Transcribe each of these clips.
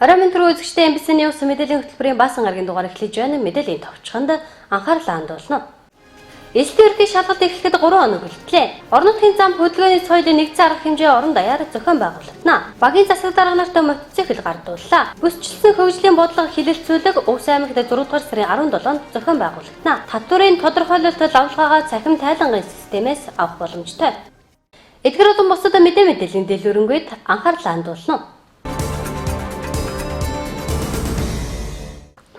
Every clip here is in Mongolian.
Оройн төрөө үзэгчтэй MBC-ний ус мэдээллийн хөтөлбөрийн баасан гарагийн дугаар эхлэж байна. Мэдээллийн товчхонд анхаарлаа хандуулна. Эслийн ерхий шалгалт эхлэхэд 3 хоног үлдлээ. Орон нутгийн зам хөдөлгөөний соёлын нэгдсэн арга хэмжээ орон даяар зохион байгуулагдана. Багийн засаг дарга нартай мотоцикл гардууллаа. Бүсчлсэн хөгжлийн бодлого хилэлцүүлэг Өвс аймагт 4 дугаар сарын 17-нд зохион байгуулагдана. Татврын тодорхойлолт авлагаа цахим тайлангийн системээс авах боломжтой. Эдгээр олон бусад мэдээллийн дэлгүүрэнгээд анхаарлаа хандуулна.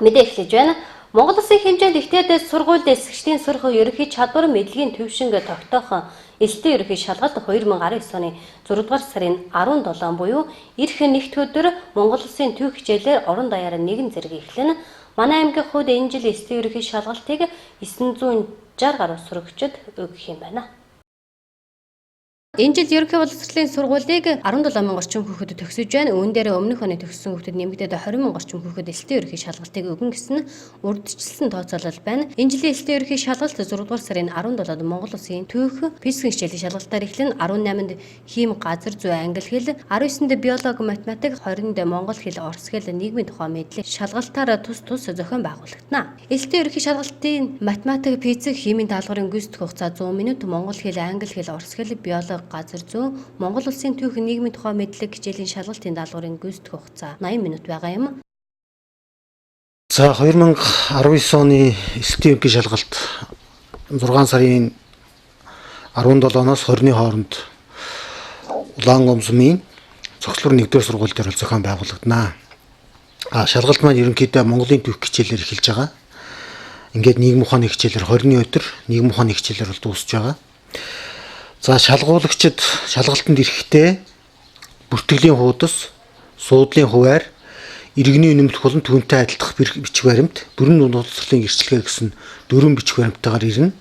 Мэдээ эхлэж байна. Монгол Улсын хэмжээнд ихтэйд сургууль дэсгчдийн сурах ерөнхий чадвар мэдлэгийн төвшинг тогтоох элтэн ерөнхий шалгалт 2019 оны 6 дугаар сарын 17 буюу ирэх нэгд өдөр Монгол Улсын түүх хичээлээр орон даяар нэгэн зэрэг эхлэнэ. Манай аймгийн хувьд энэ жил элтэн ерөнхий шалгалтыг 960 гаруй сурагчид өгөх юм байна. Энэ жил ерөнхий боловсролын сургуулийг 17,000 орчим хүүхэд төгсөж байна. Үүн дээр өмнөх оны төгссөн хүүхэд нэмэгдээд 20,000 орчим хүүхэд элтэн ерөнхий шалгалтыг өгнө гэсэн урьдчилсан тооцоолол байна. Энэ жилийн элтэн ерөнхий шалгалт 6 дугаар сарын 17-нд Монгол Улсын түүх физикийн хичээлийн шалгалтаар эхлэн 18-нд хим газар зүй англи хэл, 19-нд биологи математик, 20-нд монгол хэл, орос хэл, нийгмийн тухай мэдлэг шалгалтаар тус зохион байгуулагдана. Элтэн ерөнхий шалгалтын математик, физик, химийн даалгаврын гүйцэтгэх хугацаа 100 минут, монгол хэл, англи хэл, орос хэл, биологи газар зүй, Монгол Улсын түүх нийгмийн тухай мэдлэг хичээлийн шалгалтын даалгаврын гүйцэтгэх хугацаа 80 минут байгаа юм. За 2019 оны элтэн ерөнхий шалгалт 6 сарын 17-ноос 20-ны хооронд Улаангомсмын цогцлбор 1-р сургууль дээр зохион байгуулагдана. Шалгалт маань ерөнхийдөө Монголын түүх хичээлээр эхэлж байгаа. Ингээд нийгмийн ухааны хичээлээр 20-ны өдөр нийгмийн ухааны хичээлээр дуусж байгаа. За шалгуулагчид шалгалтанд ирэхдээ бүртгэлийн хуудас, суудлын хуваар, иргэний үнэмлэх болон түүнтэй адилдах бичиг баримт, бүрэн боловсролын гэрчлэгээ гэсэн 4 бичиг баримттайгаар ирнэ.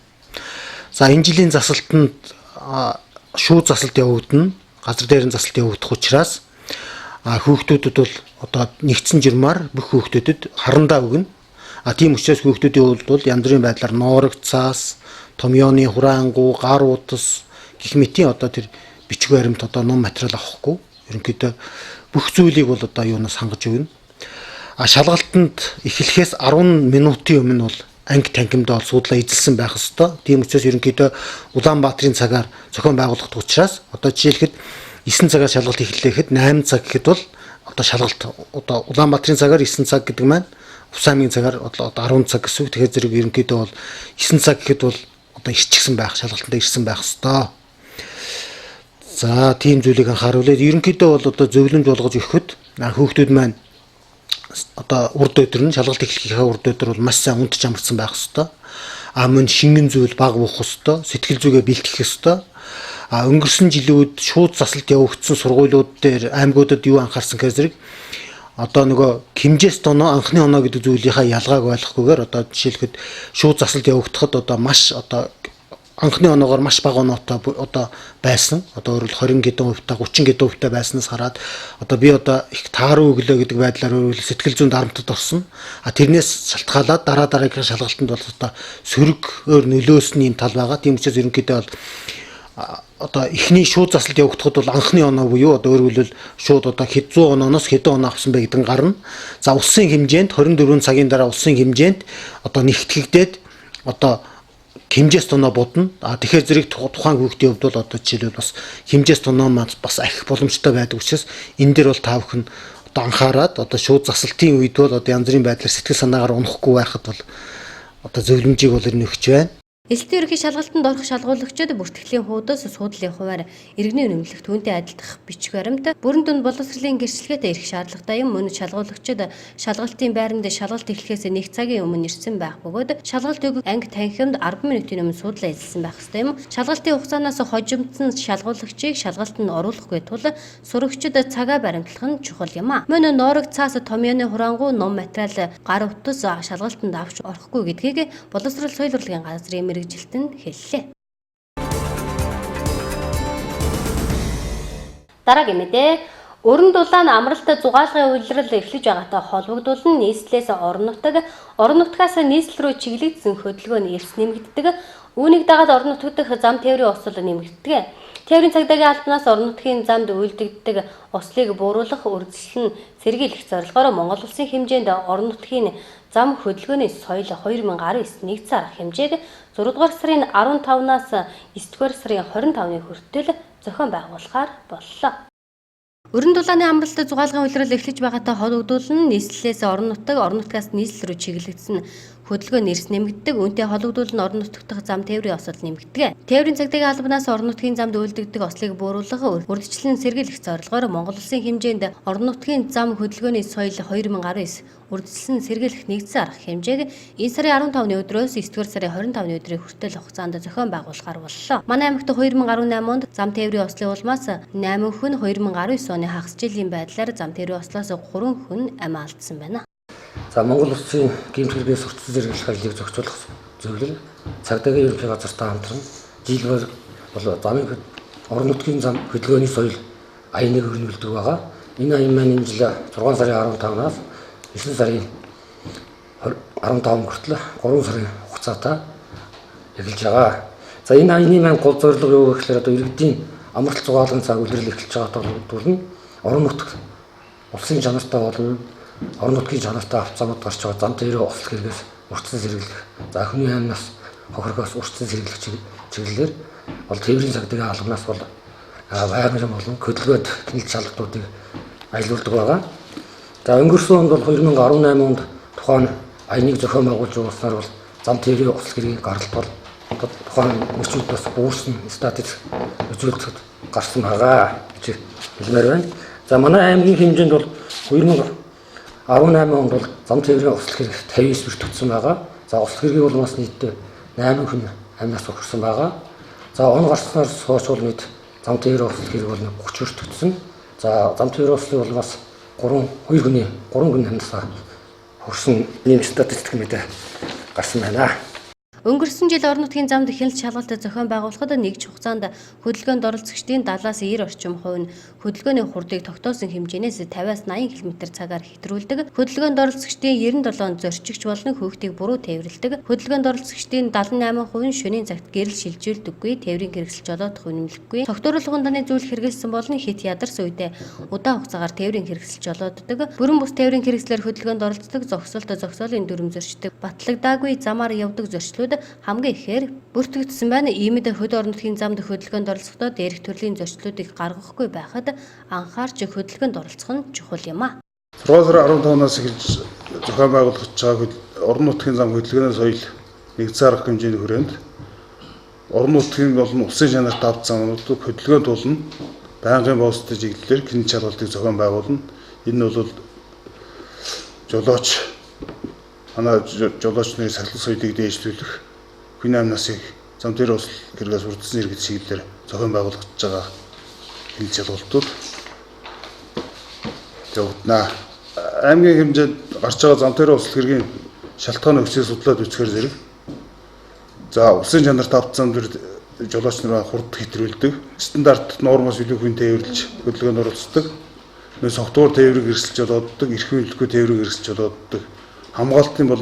За энэ жилийн засалтанд шууд засалт явагдана. Газар дээрэн засалт явагдах учраас хүүхдүүдэд бол одоо нэгдсэн журмаар бүх хүүхдүүдэд харандаа өгнө. Тийм учраас хүүхдүүдийн хувьд бол янз бүрийн байдлаар ноорог цаас, томьёоны хураангу, гар утас гэх мэтийн одоо тэр бичиг баримт одоо ном материал авахгүй. Ерөнхийдөө бүх зүйлийг бол одоо юунаас хангаж өгнө. Шалгалтанд эхлэхээс 10 минутын өмнө бол анги танхимдаа бол суудлаа эзэлсэн байх ёстой. Тийм учраас ерөнхийдөө Улаанбаатарын цагаар зохион байгуулагдах учраас одоо жишээлхэд 9 цагаар шалгалт эхлэхэд 8 цаг гэхэд бол одоо шалгалт одоо Улаанбаатарын цагаар 9 цаг гэдэг маань Өвс аймгийн цагаар одоо 10 цаг гэсэн үг. Тэгэхээр зэрэг ерөнхийдөө бол 9 цаг гэхэд бол одоо ирчихсэн байх, шалгалтанд ирсэн байх ёстой. За тийм зүйлийг анхааруулээд ерөнхийдөө бол одоо зөвлөмж болгож өгөхөд хүүхдүүд маань одоо урд өдөр нь шалгалт эхлэхийнхээ урд өдөр бол маш сайн унтж амарсан байх ёстой. Мөн шингэн зүйл баг уух ёстой, сэтгэл зүгээ бэлтгэх ёстой. Өнгөрсөн жилүүд шууд засалт явагдсан сургуулиуд дээр аймагуудад юу анхаарсан гэхээр зэрэг одоо нөгөө хэмжээс тоноо анхны оноо гэдэг зүйлийнхаа ялгааг ойлгохгүйгээр одоо жишээлхэд шууд засалт явагдахад одоо маш одоо анхны оноогоор маш бага оноотой одоо байсан. Одоо өөрөөр 20 гэдэн хувьтай 30 гэдэн хувьтай байснаас хараад одоо би одоо их тааруу өглөө гэдэг байдлаар өөрөөр сэтгэл зүйн дарамтад орсон. Тэрнээс шалтгаалаад дараагийн шалгалтанд бол одоо сөрөг өөр нөлөөсөн юм тал байгаа. Тийм учраас ерөнхийдөө бол одоо эхний шууд засалт явагдахад бол анхны оноо буюу одоо өөрөөр хэлбэл шууд одоо 100 онооноос хэдэн оноо авсан бэ гэдэг нь гарна. За улсын хэмжээнд 24 цагийн дараа улсын хэмжээнд одоо нэгтгэгдээд одоо хэмжээс тоноо будна. Тэгэхээр зэрэг тухайн хүүхдийн хувьд бол одоо жишээлбэл бас хэмжээс тоноо маань бас ахих боломжтой байдаг учраас энэ дээр бол та бүхэн одоо анхаарад одоо шууд засалтын үед бол одоо янз бүрийн байдлаар сэтгэл санаагаар унахгүй байхад бол одоо зөвлөмжийг бол энэ өгч байна. Элтэн ерөнхий шалгалтанд орох шалгуулагчид бүртгэлийн хуудас, суудлын хуваар, иргэний үнэмлэх түүнтэй адилдах бичиг баримт, бүрэн дүнд боловсролын гэрчлэгээтэй ирэх шаардлагатай юм. Мөн шалгуулагчид шалгалтын байранд шалгалт эхлэхээс 1 цагийн өмнө ирсэн байх бөгөөд шалгалт өгөх анги танхимд 10 минутын өмнө суудлаа эзэлсэн байх ёстой юм. Шалгалтын хугацаанаас хожимдсон шалгуулагчийг шалгалтанд оруулахгүй тул сурагчид цагаа баримтлах нь чухал юм. Мөн ноорог цаас, томьёоны хураангу, ном материал, гар утас шалгалтанд авч орохгүй гэдгийг боловсрол соёл урлагийн газрын мэргэжилтэнд хэллээ. Дараагийн мэдээ. Өрн дулаан амралтад зугаалгын улирал эхлэж байгаатай холбогдуулан нийслэлээс орон нутгаас нийслэл рүү чиглэгдсэн хөдөлгөөний эрс нэмэгддэг. Үүнийг дагаад орон нутгад дэх зам тээврийн осол нэмэгддэг. Тээврийн цагдаагийн албанаас орон нутгийн замд үйлдэгддэг ослыг бууруулах үргэлжлэн сэргийлэх зорилгоор Монгол улсын хэмжээнд орон нутгийн зам хөдөлгөөний соёл 2019 нэгдсэн арга хэмжээг 6 дугаар сарын 15-наас 9 дугаар сарын 25-ны хүртэл зохион байгуулахаар боллоо. Өрн дулааны амралтад зугаалгын улирал эхлэж байгаатай холбогдуулан нийслэлээс орон нутгаас нийслэл рүү чиглэгдсэн хөдөлгөөний эрс нэмэгддэг. Үүнтэй холбогдуулан орон нутгах зам тээврийн осол нэмэгдэг. Тээврийн цагдаагийн албанаас орон нутгийн замд үйлдэгдэг ослыг бууруулах урьдчилан сэргийлэх зорилгоор Монгол улсын хэмжээнд орон нутгийн зам хөдөлгөөний соёл 2019 урьдчилан сэргийлэх нэгдсэн арга хэмжээг энэ сарын 15-ны өдрөөс 9 дугаар сарын 25-ны өдрийн хүртэл хугацаанд зохион байгуулахаар боллоо. Манай аймагт 2018 онд зам тээврийн ослын улмаас 8 хүн 2019 оны хагас жилийн байдлаар зам тээврийн ослоос 3 хүн амь алдсан байна. За Монгол улсын гэмтгэлээс урьдчилан сэргийлэх ажлыг зохицуулах зөвлөл цагдаагийн ерөнхий газартай хамтран жил бол замын орон нутгийн зам хөдөлгөөний соёл аяныг өрнүүлдэг байгаа. Энэ аян маань энэ жил 6 сарын 15-наас 9 сарын 15 хүртэл 3 сарын хугацаатай эхэлж байгаа. За энэ аяны маань гол зорилго юу гэхээр одоо иргэдийн амралт зугаалгын цаг улирал эхэлж байгаатай холбогдуулан орон нутг улсын чанартай болон орон нутгийн чанартай авцамд гарч байгаа зам тээврийн осол хэрэгээс урьдчилан сэргийлэх. За хүний аймнаас хохирохоос урьдчилан сэргийлэх чиглэлээр бол тээврийн цагдаагийн албанаас бол байнгын болон хөдөлгөөд нийт шалгалтуудыг аялуулдаг байгаа. За өнгөрсөн онд бол 2018 онд тухайн аяныг зохион байгуулж явуулснаар бол зам тээврийн осол хэргийг гаргалтал тухайн мөчүүд бас буурсан статистик үзүүлэлт гарсан байгаа гэж хэлмээр байна. За манай аймгийн хэмжээнд бол 2018 онд бол зам тээврийн осол хэрэг 59 бүртгэгдсэн байгаа. За осол хэргийн бол бас нийтдээ 8 хүн амнаас өгсөн байгаа. За он гарснаас хойш бол нийт зам тээврийн осол хэрэг бол 30 бүртгэгдсэн. За зам тээврийн ослыг бол бас 3 хүн амнаас өгсөн ийм статистик мэдээ гарсан байна. Өнгөрсөн жил орон нутгийн замд ихэнх шалгалт зохион байгуулахад нэгж хугацаанд хөдөлгөөнд оролцогчдын 70-аас 90 орчим хувь нь хөдөлгөөний хурдыг тогтоосон хэмжээнээс 50-аас 80 км/цагаар хэтрүүлдэг. Хөдөлгөөнд оролцогчдын 97 зорчигч болон хүүхдийг буруу тээвэрлэдэг. Хөдөлгөөнд оролцогчдын 78% нь шөнийн цагт гэрэл шилжүүлдэггүй, тээврийн хэрэгсэл жолоодох үнэмлэхгүй. Тогтворуулгын даны зүйл хэрэгэлсэн болон хит ядарс үедээ удаан хугацаагаар тээврийн хэрэгсэл жолооддог. Бүрэн бус тээврийн хэрэгслээр хөдөлгөөнд оролцдог, зогсоолын дүрм зөрчдөг, батлагдаагүй замаар явдаг зорчлууд хамгийн ихээр бүртгэгдсэн байна. Иймд хөд орон нутгийн замд хөдөлгөөнд оролцохдоо дээрх төрлийн зөрчлүүдийг гаргахгүй байхад анхаарч хөдөлгөөнд оролцох нь чухал юм а. 6 сарын 15-наас эхэлж зохион байгуулагдаж байгаа орон нутгийн зам хөдөлгөөний соёл нэгдсэн арга хэмжээний хүрээнд орон нутгийн болон улсын чанарт авч замуудыг хөдөлгөөнд тулна байнгын боостой чиглэлээр гинт шалгалтыг зохион байгуулна. Энэ бол жолооч манай жолооч нарын сахилгын соёлыг дээшлүүлэх хүний амь насыг зам тээврийн осол хэрэгээс урьдчилан сэргийлэх чиглэлээр зохион байгуулагдаж байгаа гинт шалгалтууд явагдана. Аймгийн хэмжээнд гарч байгаа зам тээврийн осол хэргийн шалтгааны өсөж судлаад үзэхээр зэрэг за улсын чанарт авч замд жолооч нар хурд хэтрүүлдэг, стандарт нормоос илүү хүн тээвэрлж хөдөлгөөнд оролцдог, согтуур тээврийг эрсэлж жолооддог, эрхэм хөлтгөө тээврийг эрсэлж жолооддог. Хамгаалтын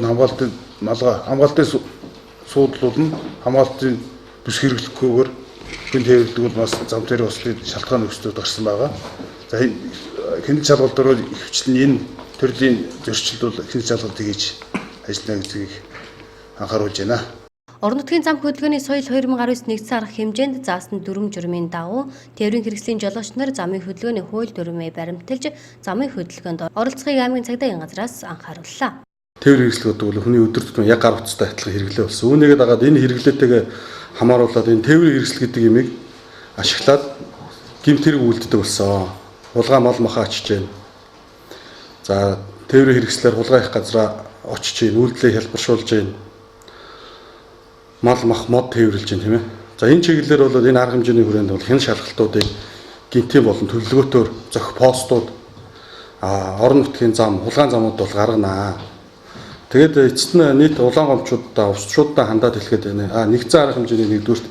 суудлууд нь хамгаалтын бүс хэрэглэхгүйгээр хүн тээвэрлэдэг бол бас зам тээврийн ослын шалтгаан өсөлтөд гарсан байгаа. За хяналт шалгалтаар хвчлэн энэ төрлийн зөрчилд бол хяналт шалгалт хийж ажиллана гэдгийг анхааруулж байна. Орон нутгийн зам хөдөлгөөний соёл 2019 нэгдсэн арга хэмжээнд заасан дүрм журмын дагуу тээврийн хэрэгслийн жолооч нар замын хөдөлгөөний хууль дүрмээ баримталж замын хөдөлгөөнд оролцохыг аймгийн цагдаагийн газраас анхаарууллаа. Тээврийн хэрэгслүүд бол хүний өдөр тутмын яг гар утастай адилхан хэрэглээ болсон. Үүнийгээ дагаад энэ хэрэглээтэйгээ хамааруулаад энэ тээврийн хэрэгсэл гэдэг имийг ашиглаад гэмт хэрэг үйлддэг болсон. Хулгай мал махаа ачиж байна. За тээврийн хэрэгслээр хулгай их газараа очиж байна, үйлдэлээ хялбаршуулж байна. Мал мах мод тээвэрлж байна тийм ээ. За энэ чиглэлээр бол энэ арга хэмжээний хүрээнд бол хэн шалгалтуудыг гинтийн болон төлөвлөгөөтөөр зохих постууд орон нутгийн зам, хулгайн замууд бол гарганаа. Тэгээд эцэст нь нийт улаан гомчуудаа, усчуудаа хандаад хэлэхэд байна. Нэгдсэн арга хэмжээний нэгдүгürt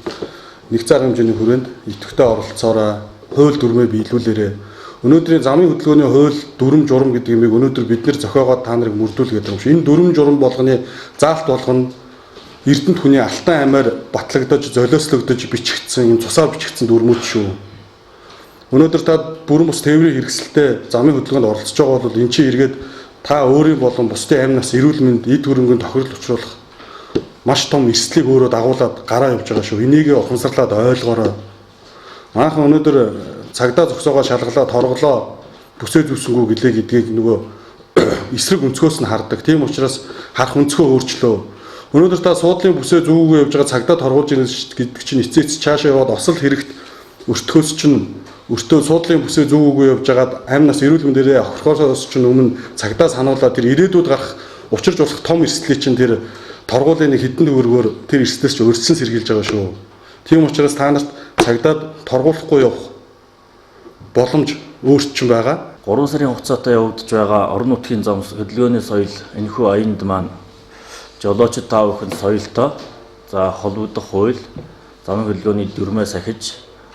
нэгдсэн арга хэмжээний хүрээнд идэвхтэй оролцоороо хууль дүрмээ биелүүлээрээ Өнөөдрийн замын хөдөлгөөний хууль дүрм журам гэдэг юмыг өнөөдөр бид нэр зохиогоод та нарыг мөрдүүлгээд байгаа юм шиг. Энэ дүрм журам болгоны заалт болгоно Эрдэнэт хүний алтан аймаар батлагдаж, золиослогдож бичигдсэн юм цусаар бичигдсэн дүрмүүд шүү. Өнөөдөр та бүрэн бус тээврийн хэрэгсэлтэй замын хөдөлгөөнд оролцож байгаа бол эн чинь эргээд та өөрийн болон бусдын амнаас эрүүл мэнд, эд хөрөнгөнд тохирол учруулах маш том эрсдлийг өөрөө дагуулад гараа явж байгаа шүү. Энийг ухамсарлаад ойлгоорой. Манайхан өнөөдөр цагдаа зогсоогоо шалгалаад торголоо бүсээ зүсэнгүү гэлээ гэдгийг нөгөө эсрэг өнцгөөс нь хардаг. Тийм учраас харах өнцгөө өөрчлөө. Өнөөдөр та суудлын бүсээ зүүгөө явж байгаа цагдаа торгуулж ирнэ гэдэг чинь эцээц цаашаа яваад осол хэрэгт өртгөөс чинь өртөө суудлын бүсээ зүүгөө явж байгаад амнаас эрүүл мэндээрээ аврахоос чинь өмнө цагдаа сануулаад тэр ирээдүйд гарах учирч болох том эрсдлийг чинь тэр торгуулын нэг хэдэн төгрөгөөр тэр эрсдлээс ч өрсөн сэргийлж байгаа шүү. Тийм учраас та нарт цагдаад торгуулахгүй явах боломж өөрчлөн байгаа. 3 сарын хугацаатай явагдаж байгаа орон нутгийн зам хөдөлгөөний соёл энэхүү аянд маань жолоочид тав бүхэн соёлтой за холбогдох хууль замын хөдөлгөөний дүрмээс ахиж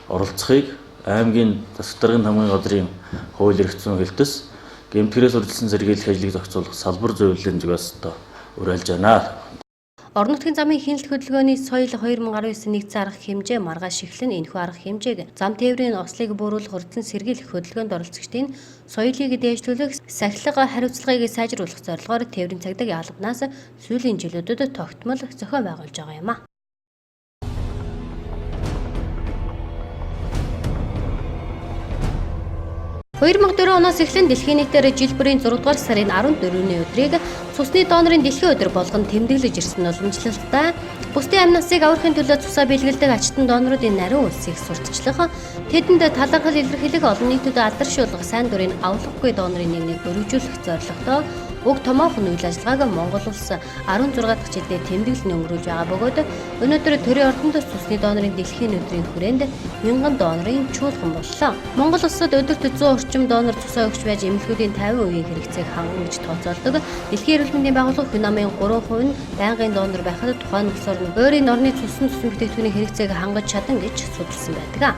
оролцохыг аймгийн засаг даргын хамгийн газрын хууль эрх зүйн хэлтэс гэмтгэрээс үржилсэн сэргийлэх ажлыг зохицуулах салбар зөвлөлийн зүгээс уриалж байна. Орон нутгийн замын хяналт хөдөлгөөний соёл 2019 нэгдсэн арга хэмжээ маргааш эхлэн энэхүү арга хэмжээг зам тээврийн ослыг бууруулах урьдчилан сэргийлэх хөдөлгөөнд оролцогчдын соёлыг дээшлүүлэх, сахилга хариуцлагыг сайжруулах зорилгоор тээврийн цагдаагийн албанаас сүүлийн жилүүдэд тогтмол зохион байгуулж байгаа юм а. 2004 оноос эхлэн дэлхийн нийтээр жил бүрийн 6 дугаар сарын 14-ний өдрийг цусны донорын дэлхийн өдөр болгон тэмдэглэж ирсэн уламжлалтай бусдын амнасыг аврахын төлөө цусаа бэлгэлдэг ачтан доноруудын нарийн үлсийг сурталчлах, тэдэнд талархал илэрхийлэх, олон нийтэд алдаршуулах сайн дурын авлахгүй донорын нэгнийг өргөжүүлэх зорилготой уг томоохон үйл ажиллагааг Монгол улс 16 дахь жилдээ тэмдэглэн өнгөрүүлж байгаа бөгөөд өнөөдөр төрийн ордонд цусны донорын дэлхийн өдрийн хүрээнд 1000 донорын чуулган боллоо. Монгол улсад өдөрт 100 орчим донор цусаа өгч байж эмнэлгүүдийн 50% хэрэгцээг хангана гэж тооцоолдог. Дэлхийн эрүүл мэндийн байгууллага хүн амын 3% нь байнгын донор байхад тухайн улсоор нь өөрийн орны цусан бүтээгдэхүүний хэрэгцээг хангаж чадна гэж судалсан байдаг.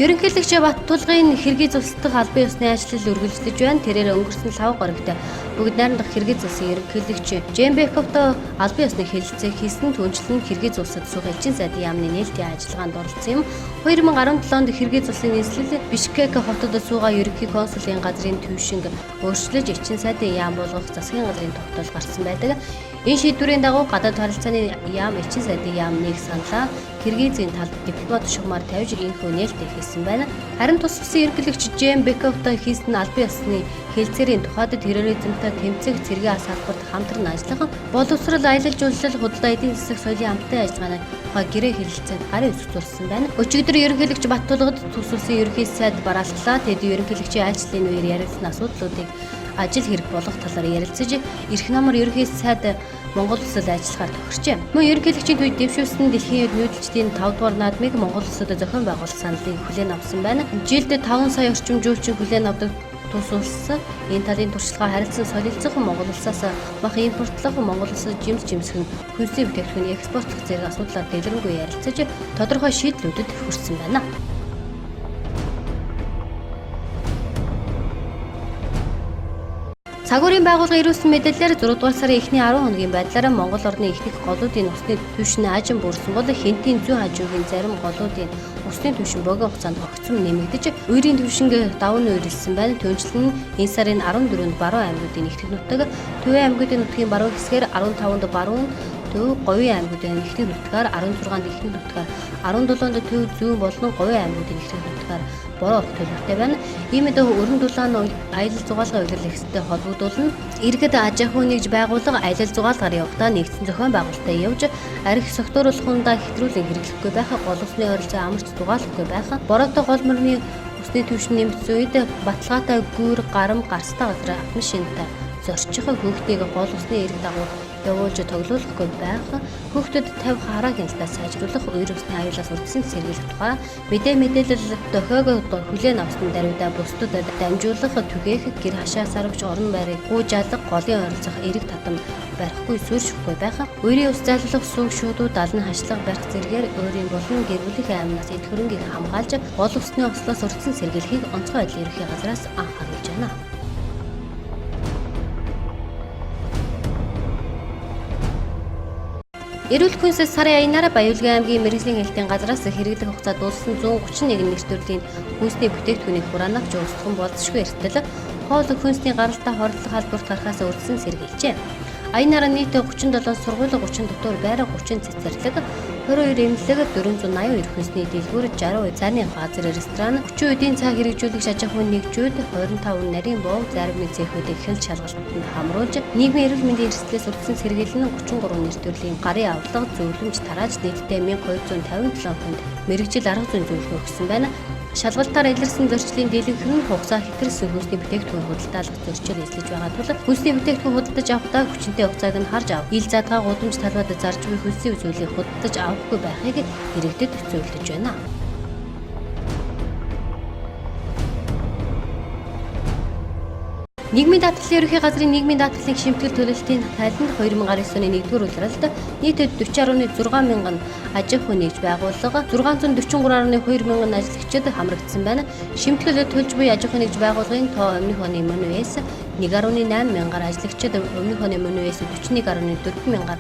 Ерөнхийлөгч Баттулгын хэргийг зулсдах албан ёсны ажил үргэлжлэж байна. Тэрээр өнгөрсөн 5 гарагт бүгд найрамдах хэргийг зулсан ерөнхийлөгч Жэмбековтой албан ёсны хэлэлцээ хийсэн түнчлэн хэргийг зулсад суух элчин сайдын яамны нээлтийн ажиллагаанд оролцсон юм. 2017 онд хэргийг зулсын нийслэл Бишкек хотод суугаа ерөнхий консулын газрын төвшинг өөрчлөж элчин сайдын яам болгох засгийн газрын тогтоол гарсан байдаг. Энэ шийдвэрийн дагуу гадаад харилцааны яам элчин сайдын яамныг саналаа Киргизийн талд дипломат шугамар тавьж инхүү нээлттэй хийсэн байна. Харин тус улсын ерөнхийлөгч Жэмбековтой хийсэн албан ёсны хэлэлцээрийн тухайд терроризмтай тэмцэх цэргийн салбарт хамтран ажиллах, боловсрол, аялал жуулчлал, худалдаа, эдийн засаг, соёлын амттай ажиллагааны гэрээ хэлэлцээнд гарын үсгүүлсэн байна. Өчигдөр ерөнхийлөгч Баттулгад тус улсын ерөнхий сайд бараалтлаа. Тэд ерөнхийлөгчийн ажлын үеэр ярилцсан асуудлуудыг ажил хэрэг болох талаар ярилцаж, эрх намар ерөнхий сайд Монгол улсад ажиллахаар тохирчээ. Мөн ерөнхийлөгчийн төвд дэвшүүлсэн дэлхийн нүүдэлчдийн 5 дугаар наадмыг Монгол улсад зохион байгуулах саналыг хүлээн авсан байна. Жилд 5 сая орчим жуулчин хүлээн авдаг тус улс энэ талын туршлагаа харилцан солилцох, Монгол улсаас мах импортлох, Монгол улсад жимсгэн хүнсний бүтээгдэхүүний экспортлох зэрэг асуудлаар дэлгэрэнгүй ярилцаж тодорхой шийдлүүдэд хүрсэн байна. Цагуурийн байгууллага ирүүлсэн мэдээлэлээр 6 дугаар сарын эхний 10 хоногийн байдлаар Монгол орны ихэнх голуудын усны түвшин ажин буурсан бол Хэнтийн зүүн хажуугийн зарим голуудын усны түвшин богино хугацаанд огцом нэмэгдэж, үерийн түвшинг даван нүүрэлсэн байна. Түүнчлэн энэ сарын 14-нд баруун аймагуудын нэгтгэх нутаг, Төвийн аймагуудын нутгийн баруун хэсгээр 15-нд баруун Төв Говийн аймагуудын нэгтгэх нутгаар, 16-нд ихэнх нутгаар, 17-нд Төв зүүн болон Говийн аймагуудын нэгтгэх нутгаар бороо төлөвтэй байна. Иймд өрн дулаан аялал зугаалгын удирдлагын хэсэгтэй холбогдуулна. Иргэд аж ахуй нэгж байгууллага аялал зугаалгаар явахдаа нэгдсэн зохион байгуулалтаа явж, архи согтууруулах хундаа хэтрүүлэн хэрэглэхгүй байх, гол усны ойролцоо амарч зугаалахгүй байх, бороотой гол мөрний усны түвшин нэмэгдсэн үед баталгаатай гүүр, гарам, гарстай газар автомашинтай зорчих, хүүхдийг гол усны эрэг дагуу явуулж тоглоулахгүй байх, хүүхдэд тавих хараа хяналтаа сайжруулах, үер усны аюулаас үрдсэн сэргийлэх тухай мэдээлэл дохиог хүлээн авсан даруйдаа бусдад дамжуулах, түгээх, гэр хашаа сарвч орон байрыг гүйж алах, голын ойролцох эерэг татам барихгүй сууршихгүй байх, үерийн ус зайлуулах сүүг шуудууд алны хашлах барих зэргээр өөрийн болон гэр бүлийн аймнаас эд хөрөнгийг хамгаалж гол усны ослоос үрдсэн сэргийлэхийг онцгой байдлын ерөнхий газраас анхааруулж байна. Эрүүл хүнс сарын аянаар Баяулгын аймгийн мэрэгжлийн хэлтийн газраас хэрэглэх хугацаа дууссан 131 нэр төрлийн хүнсний бүтээгдэхүүнийг хураанагч устгах болзошгүй эрсдэл хоол хүнсний гаралтай хорлох халдварт гарахаас үрдсэн сэргийлжээ. Аянаар нийт 37 сургууль, 30 дотор байр, 30 цэцэрлэг, 22 эмнэлэг, 482 хүнсний дэлгүүр, 60 цайны газар, ресторан, 40 эдийн цаг хэрэгжүүлэгч аж ахуйн нэгжүүд, 25 нарийн бов, заримын цехүүдийг хяналт шалгалтанд хамруулж, нийгмийн эрүүл мэндийн эрсдлээс үрдсэн сэргийлэн 33 нэр төрлийн гарын авлага, зөвлөмж тарааж нийтдээ 1257 хүнд мэрэгжил арга зүйн зөвлөгөө өгсөн байна. Шалгалтаар илэрсэн зөрчлийн дийлэнх нь хугацаа хэтэрсэн хүнсний бүтээгдэхүүн худалдаалах зөрчил эзлэж байгаа тул хүнсний бүтээгдэхүүн худалдаж авахдаа хүчинтэй хугацааг нь харж ав. Ил задгаа гудамж талбайд зарж буй хүнсний зүйлийг худалдаж авахгүй байхыг иргэдэд зөвлөж байна. Нийгмийн даатгалын ерөнхий газрын нийгмийн даатгалын шимтгэл төлөлтийн тайланд 2019 оны 1-р улиралд нийт 40.6 мянган аж ахуй нэгж байгууллага 643.2 мянган ажил ажлагчид хамрагдсан байна. Шимтгэл төлж буй аж ахуй нэгж байгууллагын тоо өмнөх оны мөн үеэс 1.8 мянгаар ажлагчид өмнөх оны мөн үеэс 41.4 мянгаар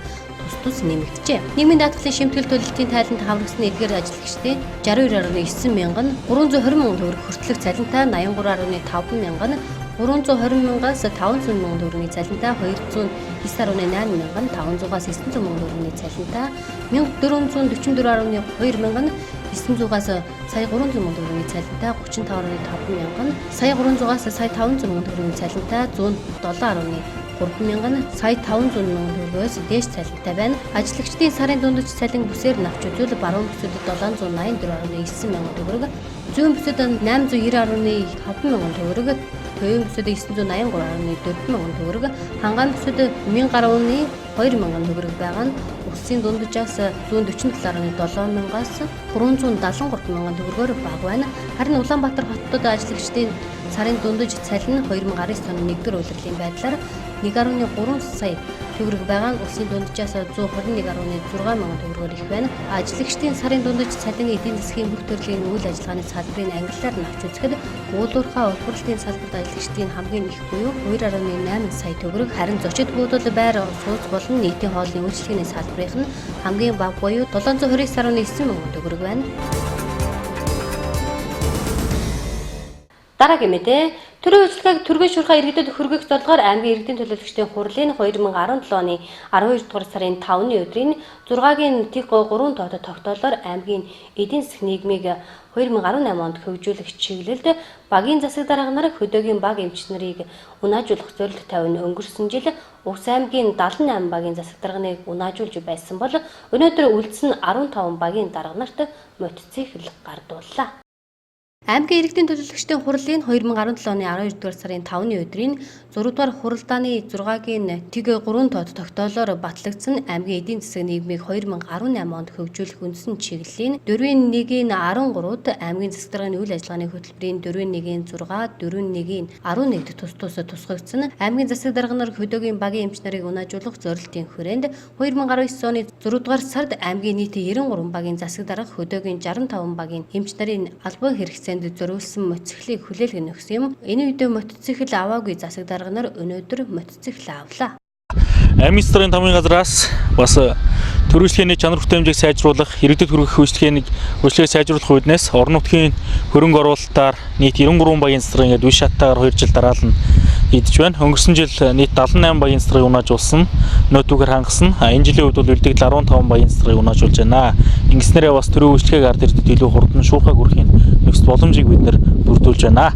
тус нэмэгджээ. Нийгмийн даатгалын шимтгэл төлөлтийн тайланд хамрагдсан эдгээр ажиллагчдын 62.9 мянган 320 мянган төгрөг хүртэлх цалинтай 83.5 мянган 320 мянгаас 500 мянган төгрөгийн цалинтай 209.8 мянган 500-аас 900 мянган төгрөгийн цалинтай 1444.2 мянган 900-аас сая 300 мянган төгрөгийн цалинтай 35.5 мянган сая 300-аас сая 500 мянган төгрөгийн цалинтай 107.3 мянган сая 500 мянган төгрөгөөс дээш цалинтай байна. Ажлагчдын сарын дундаж цалин бүсээр навч үзүүл баруун бүсэд 784.9 мянган төгрөг, зүүн бүсэд 890.5 мянган төгрөг, төвийн бүсэд 983.4 мянган төгрөг, хангаан бүсэд 1000 гаруйны 2 мянган төгрөг байгаа нь улсын дунджаас 147.7 мянгаас 373 мянган төгрөгөөр бага байна. Харин Улаанбаатар хотод ажлагчдын сарын дундаж цалин 2019 оны 1-р улирлын байдлаар 1.3 сая төгрөг байгаа нь улсын дунджаас 121.6 мянган төгрөгөөр их байна. Ажлагчдын сарын дундаж цалин эдийн засгийн бүх төрлийн үйл ажиллагааны салбарын ангиллаар навч үзэхэд уулуурхай улбарлалтын салбарт ажлагчдын хамгийн их буюу 2.8 сая төгрөг, харин зочид буудал байр сууц болон нийтийн хоолны үйлчлэгээний салбарынх нь хамгийн бага буюу 729.9 мянган төгрөг байна. Дараагийн мэдээ төрийн үйлчлэгийг түргэн шуурхай иргэдэд хүргэх зорилгоор аймгийн иргэдийн төлөөлөгчдийн хурлын 2017 оны 12 дугаар сарын 5-ны өдрийн 6-гийн ТИК 3 тоод тогтоолоор аймгийн эдийн засгийн нийгмийг 2018 онд хөгжүүлэх чиглэлд багийн засаг дарга нар хөдөөгийн баг эмч нарыг унаажуулах зорилт тавина. Өнгөрсөн жил Угс аймгийн 78 багийн засаг дарганыг унаажуулж байсан бол өнөөдөр үлдсэн 15 багийн дарга нарт мотоцикл гардууллаа. Аймгийн иргэдийн төлөөлөгчдийн хурлын 2017 оны 12 дугаар сарын 5-ны өдрийн 6 дугаар хуралдааны 6-гийн ТИК 3 тоод тогтоолоор батлагдсан аймгийн эдийн засгийн нийгмийг 2018 онд хөгжүүлэх үндсэн чиглэлийн 4-1-ийн 13-д аймгийн засаг дарганы үйл ажиллагааны хөтөлбөрийн 4-1-ийн 6, 4-1-ийн 11-д тусгагдсан аймгийн засаг дарга нар хөдөөгийн багийн эмч нарыг унаажуулах зорилтын хүрээнд 2019 оны 6 дугаар сард аймгийн нийт 93 багийн засаг дарга хөдөөгийн 65 багийн эмч нарын албан хэрэгцээ зориулсан мотоциклийг хүлээлгэн өгсөн юм. Энэ үед мотоцикл аваагүй засаг дарга нар өнөөдөр мотоцикл авлаа. Аймгийн засгийн тамгын газраас бас төрөлжлөгийн чанар хүлэмжийг сайжруулах, иргэдэд хүргэх үйлчлэгийг сайжруулах үүднээс орон нутгийн хөрөнгө оруулалтаар нийт 93 багийн засгийн үе шаттайгаар 2 жил дараалан идэж байна. Өнгөрсөн жил нийт 78 багийн засгийг унаажуулсан, нөтүүгээр хангасан. Энэ жилийн үед бол үлдэгдэл 15 багийн засгийг унаажуулж байна. Ингэснээрээ бас төрийн үйлчлэгийг ард иргэдэд илүү хурдан шуурхай хүрхийн нөхцөл боломжийг бид нэр бүрдүүлж байна.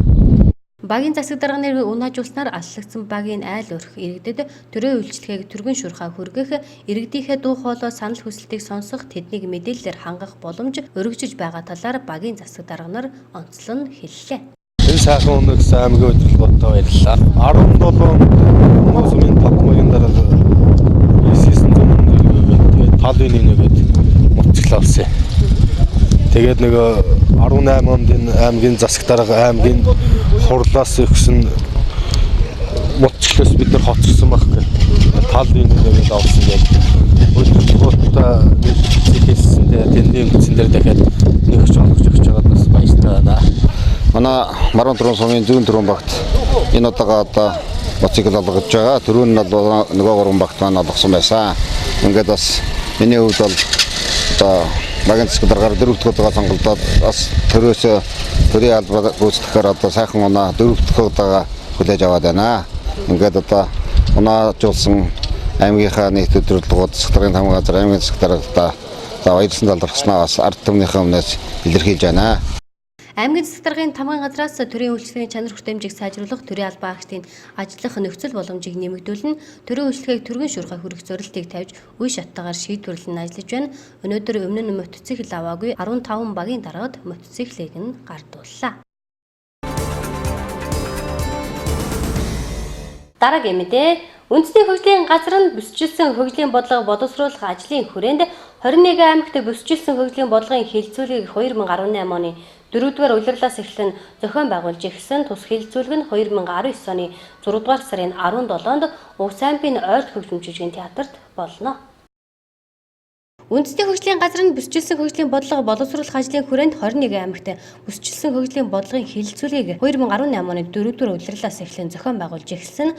Багийн засаг дарганы унаажуулснаар аллагдсан багийн айл өрх иргэдэд төрийн үйлчлэгийг түргэн шуурхай хүргэх, иргэдийнхээ дуу хоолой санал хүсэлтийг сонсох, тэднийг мэдээлэлээр хангах боломж өргөжж байгаа талаар багийн засаг дарга нар онцлон хэллээ. Энэ сайхан өнөөс аймгийн удирдлагуудаа баярлалаа. 17 онд хүмүүс минь 5 маягийн дараа Тэгээд нөгөө 18 онд энэ аймгийн засаг дарга аймгийн хурлаас өгсөн мутчлаас бид нар хоцорсон байхгүй. Тал энэ нэг авсан яг өдөртгөөдөө хийсэн тэндийн үндсэн дээр дахиад нэгж олгож өгч байгаад бас баяртай байна. Манай Марван Трон сумын зүүн түрүүн багт энэ удаага одоо мотоцикл олгож байгаа. Түрүүн нь бол нөгөө гурван багт маань олгосон байсан. Ингээд бас миний хувьд бол одоо багийн засаг даргаар дөрөвдөгөө сонголдоод бас төрийн албаар гүйцэтгэхээр одоо сайхан оноо дөрөвдөгөө хүлээж аваад байна. Ингээд одоо оноожуулсан аймгийнхаа нийт өдрөлгүүд засаг даргын тамга газар аймгийн засаг даргалтай баярлсан талархснаа бас ард түмнийхээ өмнөөс илэрхийлж байна. Аймгийн засаг даргын тамгын газраас төрийн үйлчлэгийн чанар хүртээмжийг сайжруулах, төрийн албан агштын ажиллах нөхцөл боломжийг нэмэгдүүлнэ, төрийн үйлчлэгийг түргэн шуурхай хүрэх зорилтыг тавьж үе шаттайгаар шийдвэрлэн ажиллаж байна. Өнөөдөр өмнө нь мотоцикл аваагүй 15 багийн дараад мотоциклийг нь гардууллаа. Дараагийн мэдээ. Үндэсний хөгжлийн газар нь бүсчилсэн хөгжлийн бодлого боловсруулах ажлын хүрээнд 21 аймагт бүсчилсэн хөгжлийн бодлогын хилцүүлгийг 2018 оны 4-р улирлаас эхлэн зохион байгуулж эхэлсэн тус хилцүүлэг нь 2019 оны 6-р сарын 17-нд Увс аймгийн ойрт хөгжим жижигэн театрт болно. Үндэсний хөгжлийн газар нь бүсчилсэн хөгжлийн бодлого боловсруулах ажлын хүрээнд 21 аймагт бүсчилсэн хөгжлийн бодлогын хилцүүлгийг 2018 оны 4-р улирлаас эхлэн зохион байгуулж эхэлсэн.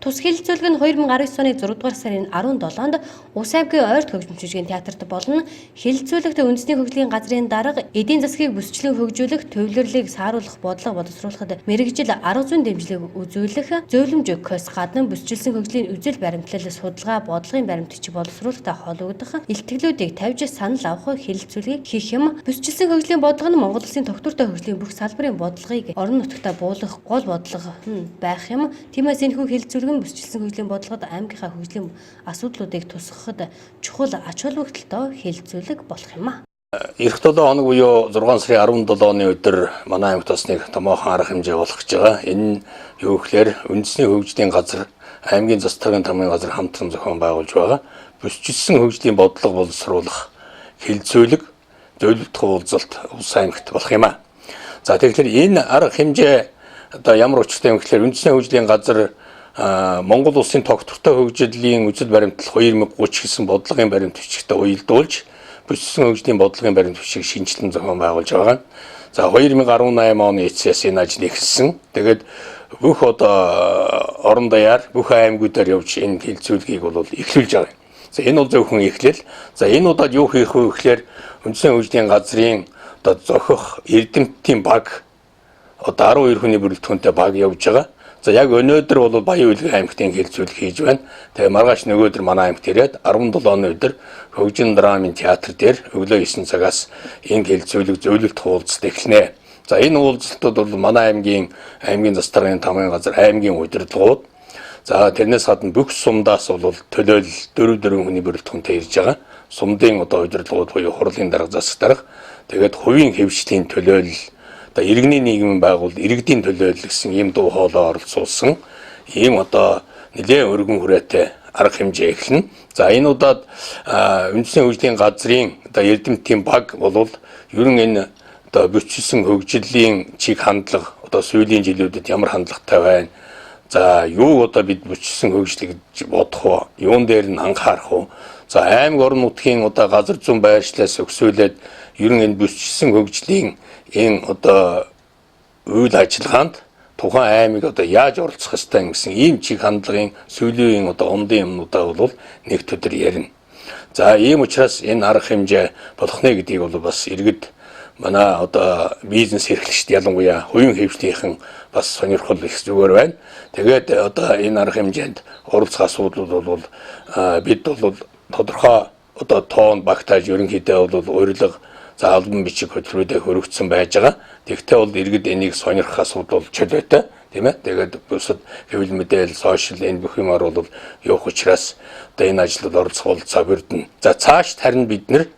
Тус хилцүүлэг нь 2019 оны 6-р сарын 17-нд Увс аймгийн ойрт хөгжим жижигэн театрт болно. Хилцүүлэгт үндэсний хөгжлийн газрын дарга эдийн засгийг бүсчлэн хөгжүүлэх, төвлөрлийг сааруулах бодлого боловсруулахад мэргэжил арга зүйн дэмжлэг үзүүлэх, зөвлөмж өгөхөөс гадна бүсчилсэн хөгжлийн үзэл баримтлал, судалгаа, бодлогын баримтчиг боловсруулалтад холбогдох илтгэлүүдийг тавьж санал авах хилцүүлгийг хийх юм. Бүсчилсэн хөгжлийн бодлого нь Монгол Улсын тогтвортой хөгжлийн бүх салбарын бодлогыг орон нутгад буулгах гол бодлого байх юм. Тиймээс энэхүү хилцүүлэг бүсчилсэн хөгжлийн бодлогод аймгийнхаа хөгжлийн асуудлуудыг тусгахад чухал ач холбогдолтой хилцүүлэг болох юм а. Эх 7 хоног буюу 6 сарын 17-ны өдөр манай аймагт бас нэг томоохон арга хэмжээ болох гэж байгаа. Энэ нь юу гэхээр үндэсний хөгжлийн газар, аймгийн засаг даргын тамгын газар хамтран зохион байгуулж байгаа. Бүсчилсэн хөгжлийн бодлого боловсруулах хилцүүлэг зөвлөлт уулзалт Увс аймагт болох юм а. За тэгэхээр энэ арга хэмжээ одоо ямар учиртай юм гэхээр үндэсний хөгжлийн газар Монгол Улсын тогтвортой хөгжлийн үзэл баримтлал 2030 гэсэн бодлогын баримт бичигтээ уялдуулж бүсчилсэн хөгжлийн бодлогын баримт бичиг шинжилэн зохион байгуулж байгаа. За 2018 оны эцэс энэ ажил эхэлсэн. Тэгээд бүх одоо орон даяар бүх аймагуудаар явж энэ хилцүүлгийг бол эхлүүлж байгаа. За энэ бол зөвхөн эхлэл. За энэ удаад юу хийх вэ гэхээр үндэсний хөгжлийн газрын одоо зохих эрдэмтдийн баг одоо 12 хүний бүрэлдэхүүнтэй баг явж байгаа. За яг өнөөдөр бол Баян Улгийн аймагтын хилцүүлэг хийж байна. Тэгээ маргааш нөгөөдөр манай аймагт ирээд 17-ны өдөр хөгжин драмын театр дээр өглөө 9 цагаас энэ хилцүүлэг зөвлөлт уулзалт эхэлнэ. За энэ уулзалтууд бол манай аймгийн засаг даргын тамгын газар аймгийн удирдлагууд. За тэрнээс гадна бүх сумдаас бол төлөөлөл 4 хүний бүрэлдэхүүнтэй ирж байгаа. Сумдын одоо удирдлагууд буюу хурлын дарга, засаг дарга. Тэгээд хувийн хэвшлийн төлөөлөл одоо иргэний нийгмийн байгуулалт иргэдийн төлөөлөл гэсэн ийм дуу хоолой оролцуулсан ийм одоо нэлээд өргөн хүрээтэй арга хэмжээ эхэлнэ. За энэ удаад үндэсний хөгжлийн газрын одоо эрдэмтдийн баг бол ер нь энэ одоо бүсчилсэн хөгжлийн чиг хандлага одоо сүүлийн жилүүдэд ямар хандлагатай байна. За юу одоо бид бүсчилсэн хөгжлийг бодох вэ? Юун дээр нь анхаарах вэ? За аймаг орон нутгийн одоо газар зүйн байршлаас өксүүлээд ер нь энэ бүсчилсэн хөгжлийн энэ одоо үйл ажиллагаанд тухайн аймаг одоо яаж оролцох ёстой гэсэн ийм чиг хандлагын сүүлийн одоо ондын юмнуудаа бол нэг төдөр ярина. За ийм учраас энэ арга хэмжээ болох нэ гэдгийг бол бас иргэд манай одоо бизнес эрхлэгчид ялангуяа хувийн хэвшлийнхэн бас сонирхол их зүгээр байна. Тэгээд одоо энэ арга хэмжээнд оролцох асуудлууд бол бид бол тодорхой одоо тоон багтааж ерөнхийдөө бол урилга за албан бичиг хөтөлбөрөд хөрөгдсөн байж байгаа. Тэгвэл бол иргэд энийг сонирхох асуудал бол чөлөөтэй, тийм ээ. Тэгээд бусад хэвлэл мэдээлэл, сошиал энэ бүх юмар бол явах учраас одоо энэ ажилд оролцох болцоо бүрдэнэ. За цааш харин бид нэр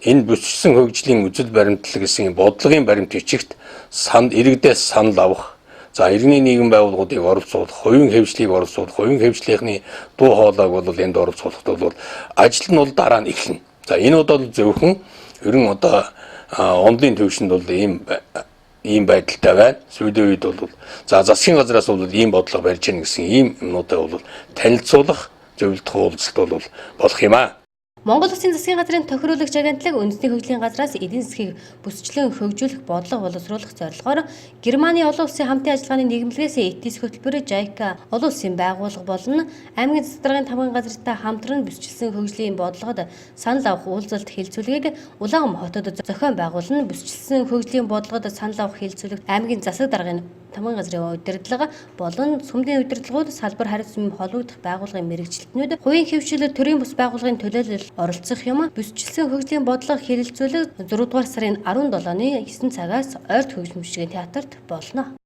энэ бүсчилсэн хөгжлийн үзэл баримтлал гэсэн бодлогын баримт бичигт иргэдээс санал авах. За иргэний нийгэм байгууллагуудыг оролцуулах, хувийн хэвшлийг оролцуулах, хувийн хэвшлийнхний дуу хоолойг бол энд оролцуулахад бол ажил нь бол дараа нь эхэлнэ. За энэ бол зөвхөн ер нь одоо онлын төвшөнд бол ийм байдалтай байна. Сүүлийн үед бол за засгийн газраас бол ийм бодлого барьж гэнэ гэсэн ийм юмнуудаа бол танилцуулах, зөвлөлдөх уулзалт бол болох юм аа. Монгол Улсын засгийн газрын тохируулагч агентлаг үндэсний хөгжлийн газраас эдийн засгийг бүсчлэн хөгжүүлэх бодлого боловсруулах зорилгоор Германы олон улсын хамтын ажиллагааны нийгэмлэгээс эдис хөтөлбөр JICA олон улсын байгууллага болон аймгийн засгийн тамгын газартай хамтран бүсчилсэн хөгжлийн бодлогод санал авах уулзалт хэлцүүлгийг Улаан хотод зохион байгуулна. Бүсчилсэн хөгжлийн бодлогод санал авах хэлцүүлэгт аймгийн засаг даргын тамгын газрын удирдлага болон сүмдийн удирдлагууд салбар хариуцсан холбогдох байгууллагын мэрэгчлэтнүүд хувийн хэвшил төрийн бус байгууллагын төлөөлөл оролцох юм. Бүсчилсэн хөгжлийн бодлого хэлэлцүүлэг 6 дугаар сарын 17-ны 9 цагаас ойрт хөгжмөчгийн театрт болно.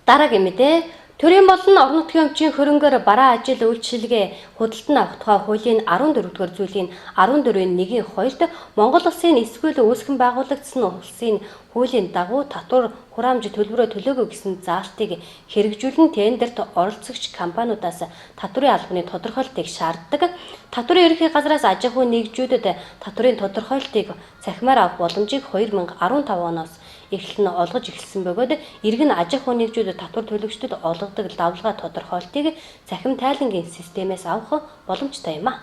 Дараагийн мэдээ төрийн болон орон нутгийн өмчийн хөрөнгөөр бараа ажил үйлчилгээ худалдан авах тухай хуулийн 14-р зүйлийн 14.1-2-д Монгол Улсын эсвэл үүсгэн байгуулагдсан улсын хуулийн дагуу татвар хураамж төлбөрөө төлөөгүй гэсэн заалтыг хэрэгжүүлэн тендерт оролцогч компаниудаас татврын албаны тодорхойлтыг шаарддаг. Татврын ерөнхий газраас аж ахуй нэгжүүдэд татврын тодорхойлтыг цахимаар авах боломжийг 2015 оноос эхлэн олгож эхэлсэн бөгөөд иргэн аж ахуй нэгжүүд татвар төлөгчдөд олгодог давлгаа тодорхойлтыг цахим тайлангийн системээс авах боломжтой юм а.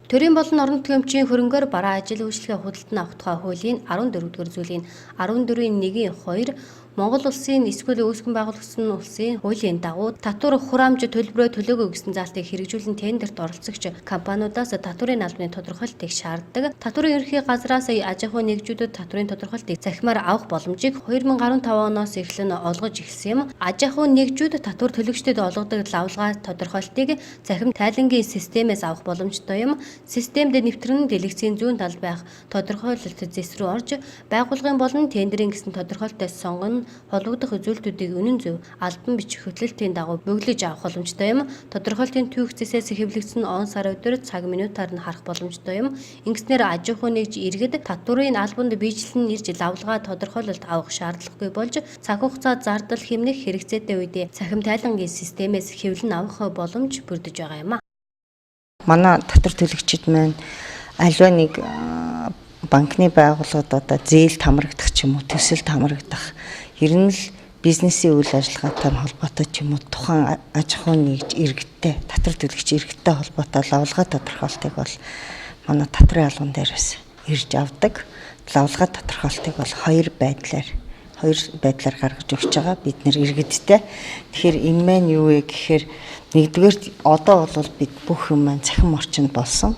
Төрийн болон орон нутгийн өмчийн хөрөнгөөр бараа ажил үйлчилгээ худалдан авах тухай хуулийн 14-р зүйлийн 14.1-2 Монгол Улсын эсвэл үүсгэн байгуулагдсан улсын хуулийн дагуу татвар хураамж төлбөрөө төлөөгүй гэсэн заалтыг хэрэгжүүлэн тендерт оролцогч компаниудаас татврын албаны тодорхойлтыг шаарддаг. Татврын ерөнхий газраас аж ахуй нэгжүүдэд татврын тодорхойлтыг цахимаар авах боломжийг 2015 оноос эхлэн олгож эхэлсэн юм. Аж ахуй нэгжүүд татвар төлөгчдөд олгодог лавлгаа тодорхойлтыг цахим тайлангийн системээс авах боломжтой юм. Системд нэвтрэн дэлгэцийн зүүн талд байх тодорхойлолт зэс рүү орж байгууллагын болон тендерийн гэсэн тодорхойлолтоос сонгоно холбогдох үзүүлэлтүүдийг үнэн зөв албан бичих хөтлөлтийн дагуу бөглөж авах боломжтой юм. Тодорхойлтын түүх зэсээс хэвлэгдсэн он сар өдөр цаг минутаар нь харах боломжтой юм. Ингэснээр аж ахуй нэгж иргэд татврын албанд биечлэн ирж лавлгаа тодорхойлолт авах шаардлагагүй болж цаг хугацаа зардал хэмнэх хэрэгцээтэй үедээ цахим тайлангийн системээс хэвлэн авах боломж бүрдэж байгаа юм а. Манай татвар төлөгчид маань аливаа нэг банкны байгууллагуудад зээлд хамрагдах ч юм уу төсөлд хамрагдах ер нь л бизнесийн үйл ажиллагаатай холбоотой ч юм уу тухайн аж ахуй нэгж иргэдтэй татвар төлөгч иргэдтэй холбоотой лавлгаа тодорхойлтыг бол манай татврын албан дээрээс ирж авдаг. Лавлгаа тодорхойлтыг бол хоёр байдлаар гаргаж өгч байгаа бид нэр иргэдтэй. Тэгэхээр энэ маань юу вэ гэхээр нэгдүгээр одоо бол бид бүх юм маань цахим орчинд болсон.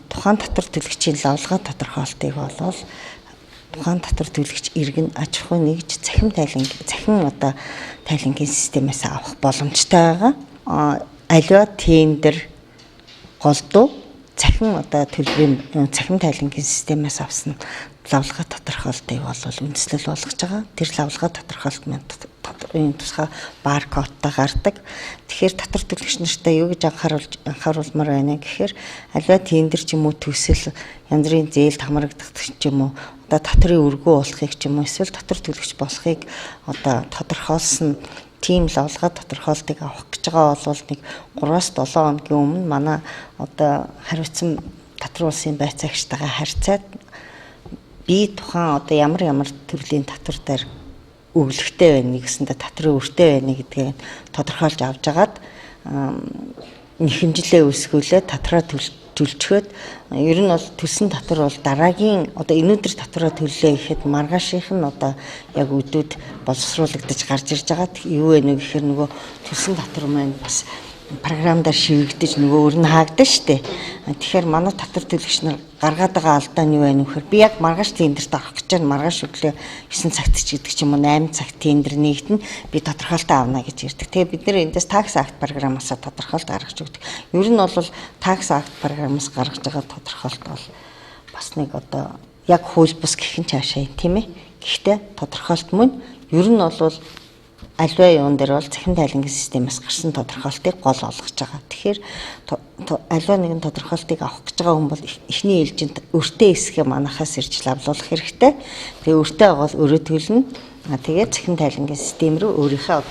Тухайн татвар төлөгчийн лавлгаа тодорхойлтыг бол тухайн татвар төлөгч иргэн аж ахуй нэгж цахим тайлангийн системээс авах боломжтой байгаа. Аливаа тендер голдуу цахим төлбөрийн цахим тайлангийн системээс авсан лавлгаа тодорхойлтыг бол үндэслэл болгож байгаа. Тэр лавлгаа тодорхойлт маань энэ тусгай баркодтай гардаг. Тэгэхээр татвар төлөгч нартай юу гэж анхааруулмаар байна гэхээр аливаа тендер ч юм уу төсөл янз бүрийн зээлд хамрагдах ч юм уу татврын өргөө болохыг ч юм уу эсвэл татвар төлөгч болохыг тодорхойлсон тийм лавлгаа тодорхойлтыг авах гэж байгаа бол нэг 3-7 хоногийн өмнө манай хариуцсан татвар улсын байцаагчтайгаа харьцаад би тухайн ямар төрлийн татвар дээр өглөгтэй байна гэсэндээ татрын өртөө байна гэдгийг тодорхойлж авч агаад нэхэмжлээ үүсгүүлээ татраа төлчгөөд ер нь бол төлсөн татвар бол дараагийн өнөөдөр татраа төллөө гэхэд маргаашийнх нь яг өдөөд боловсруулагдаж гарч ирж байгаа. Юу вэ гэхээр нөгөө төлсөн татвар маань бас програмдаар шивэгдэж нөгөө өөр нь хаагдсан шүү дээ. Тэгэхээр манай татвар төлөгч нар гаргаад байгаа алдаа нь юу вэ нөхөр би яг маргааш тендерт авах гэж байна. Маргааш өглөө 9 цагт ч гэдэг ч юм уу 8 цагт тендер нэгдэн би тодорхойлтоо авна гэж ярьдаг. Тэгээ бид нэр эндээс такс акт програмаас тодорхойлт гаргаж өгдөг. Ер нь бол такс акт програмаас гаргаж байгаа тодорхойлт бол бас нэг яг хууль бус гэх нь цаашаа тийм ээ. Гэхдээ тодорхойлт мөн ер нь бол аливаа юун дээр бол цахим тайлангийн системээс гарсан тодорхойлтыг гол олгож байгаа. Тэгэхээр аливаа нэгэн тодорхойлтыг авах гэж байгаа хүн бол эхний ээлжинд өртөө хэсгээ манахаас ирж лавлуулах хэрэгтэй. Тэгээ өртөө бол өрөө төлнө. Тэгээд цахим тайлангийн систем рүү өөрийнхөө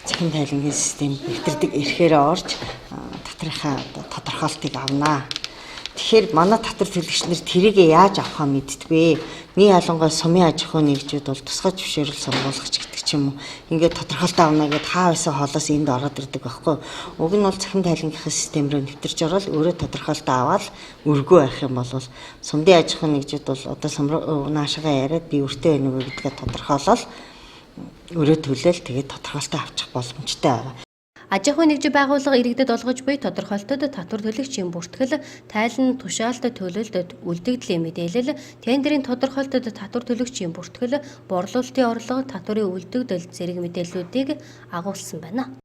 цахим тайлангийн систем нэвтрдэг эрхээрээ орж татрынхаа тодорхойлтыг авнаа. Тэгэхээр манай татвар төлөгчнэр тэрийг яаж авахаа мэддэггүй. Нэг ялангуяа сумын аж ахуйн нэгжүүд бол тусгай зөвшөөрөл сургуулгач гэдэг ч юм уу. Ингээд тодорхойлт авна гэд хаа байсан хоолоос энд ороод ирдэг байхгүй. Уг нь бол цахим тайлангийнхаа систем рүү нэвтэрч ороод өөрөө тодорхойлт аваад өргөө байх юм бол сумын аж ахуйн нэгжүүд бол одоо наашаага яриад би өртөө байна уу гэдгээ тодорхойлол өөрөө төлөөл тэгээд тодорхойлтоо авчих боломжтой байгаа. Аж ахуйн нэгж байгууллага иргэдэд олгож буй тодорхойлолтод татвар төлөгчийн бүртгэл, тайлан тушаалт төлөлтөд үлдэгдлийн мэдээлэл, тендерийн тодорхойлолтод татвар төлөгчийн бүртгэл, борлуулалтын орлого, татварын үлдэгдэл зэрэг мэдээллүүдийг агуулсан байна.